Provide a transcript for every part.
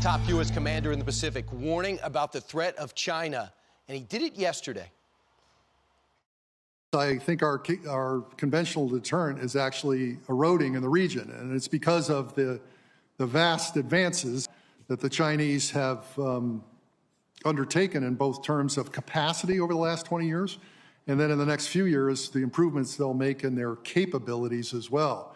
top U.S. commander in the Pacific, warning about the threat of China, and he did it yesterday. I think our conventional deterrent is actually eroding in the region, and it's because of the vast advances that the Chinese have undertaken in both terms of capacity over the last 20 years, and then in the next few years, the improvements they'll make in their capabilities as well.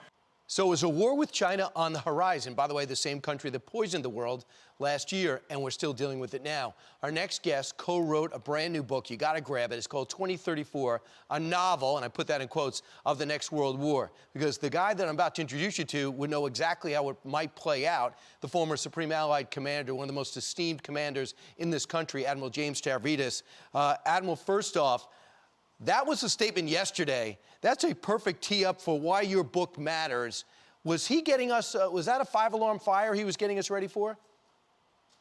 So is a war with China on the horizon? By the way, the same country that poisoned the world last year, and we're still dealing with it now. Our next guest co-wrote a brand new book. You got to grab it. It's called 2034, a novel, and I put that in quotes, of the next world war. Because the guy that I'm about to introduce you to would know exactly how it might play out. The former Supreme Allied Commander, one of the most esteemed commanders in this country, Admiral James Stavridis. Admiral, first off, that was a statement yesterday. That's a perfect tee-up for why your book matters. Was he getting us, was that a 5-alarm fire he was getting us ready for?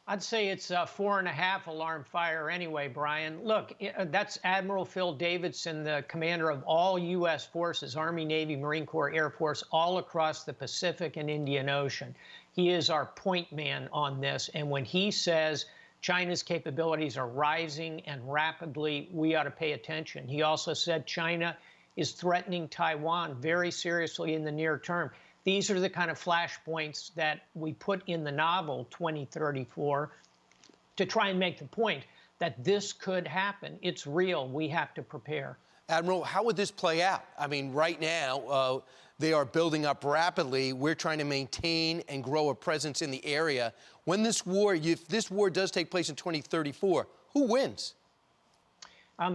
I'd say it's a 4.5-alarm fire anyway, Brian. Look, that's Admiral Phil Davidson, the commander of all U.S. forces, Army, Navy, Marine Corps, Air Force, all across the Pacific and Indian Ocean. He is our point man on this, and when he says China's capabilities are rising and rapidly, we ought to pay attention. He also said China is threatening Taiwan very seriously in the near term. These are the kind of flashpoints that we put in the novel 2034 to try and make the point that this could happen. It's real. We have to prepare. Admiral, how would this play out? I mean, right now, they are building up rapidly. We're trying to maintain and grow a presence in the area. When this war, if this war does take place in 2034, who wins?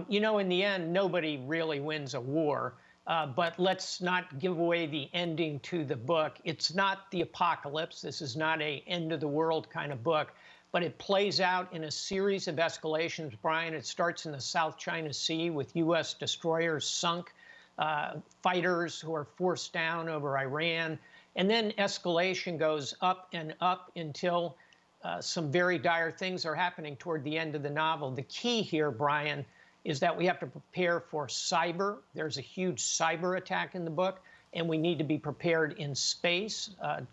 You know, in the end, nobody really wins a war. But let's not give away the ending to the book. It's not the apocalypse. This is not an end-of-the-world kind of book. But it plays out in a series of escalations, Brian. It starts in the South China Sea with U.S. destroyers sunk, fighters who are forced down over Iran. And then escalation goes up and up until some very dire things are happening toward the end of the novel. The key here, Brian, is that we have to prepare for cyber. There's a huge cyber attack in the book, and we need to be prepared in space.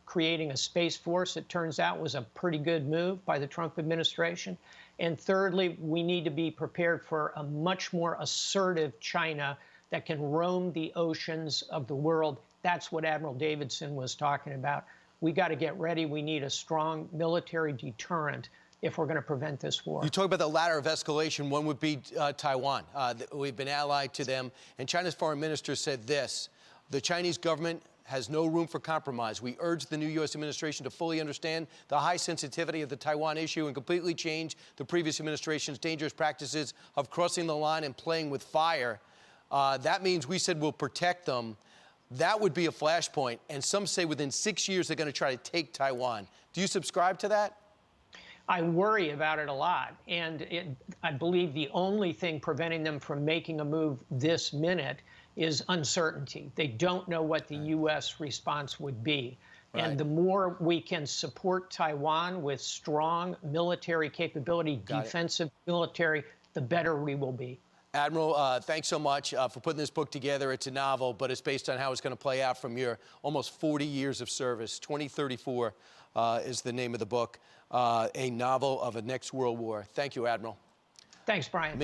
Creating a space force, it turns out, was a pretty good move by the Trump administration. And thirdly, we need to be prepared for a much more assertive China that can roam the oceans of the world. That's what Admiral Davidson was talking about. We got to get ready. We need a strong military deterrent if we're going to prevent this war. You talk about the ladder of escalation. One would be Taiwan. We've been allied to them. And China's foreign minister said this: the Chinese government has no room for compromise. We urge the new U.S. administration to fully understand the high sensitivity of the Taiwan issue and completely change the previous administration's dangerous practices of crossing the line and playing with fire. That means we said we'll protect them. That would be a flashpoint. And some say within 6 years they're going to try to take Taiwan. Do you subscribe to that? I worry about it a lot, and I believe the only thing preventing them from making a move this minute is uncertainty. They don't know what the U.S. response would be. Right. And the more we can support Taiwan with strong military capability, defensive military, the better we will be. Admiral, thanks so much for putting this book together. It's a novel, but it's based on how it's going to play out from your almost 40 years of service. 2034 is the name of the book, a novel of a next world war. Thank you, Admiral. Thanks, Brian.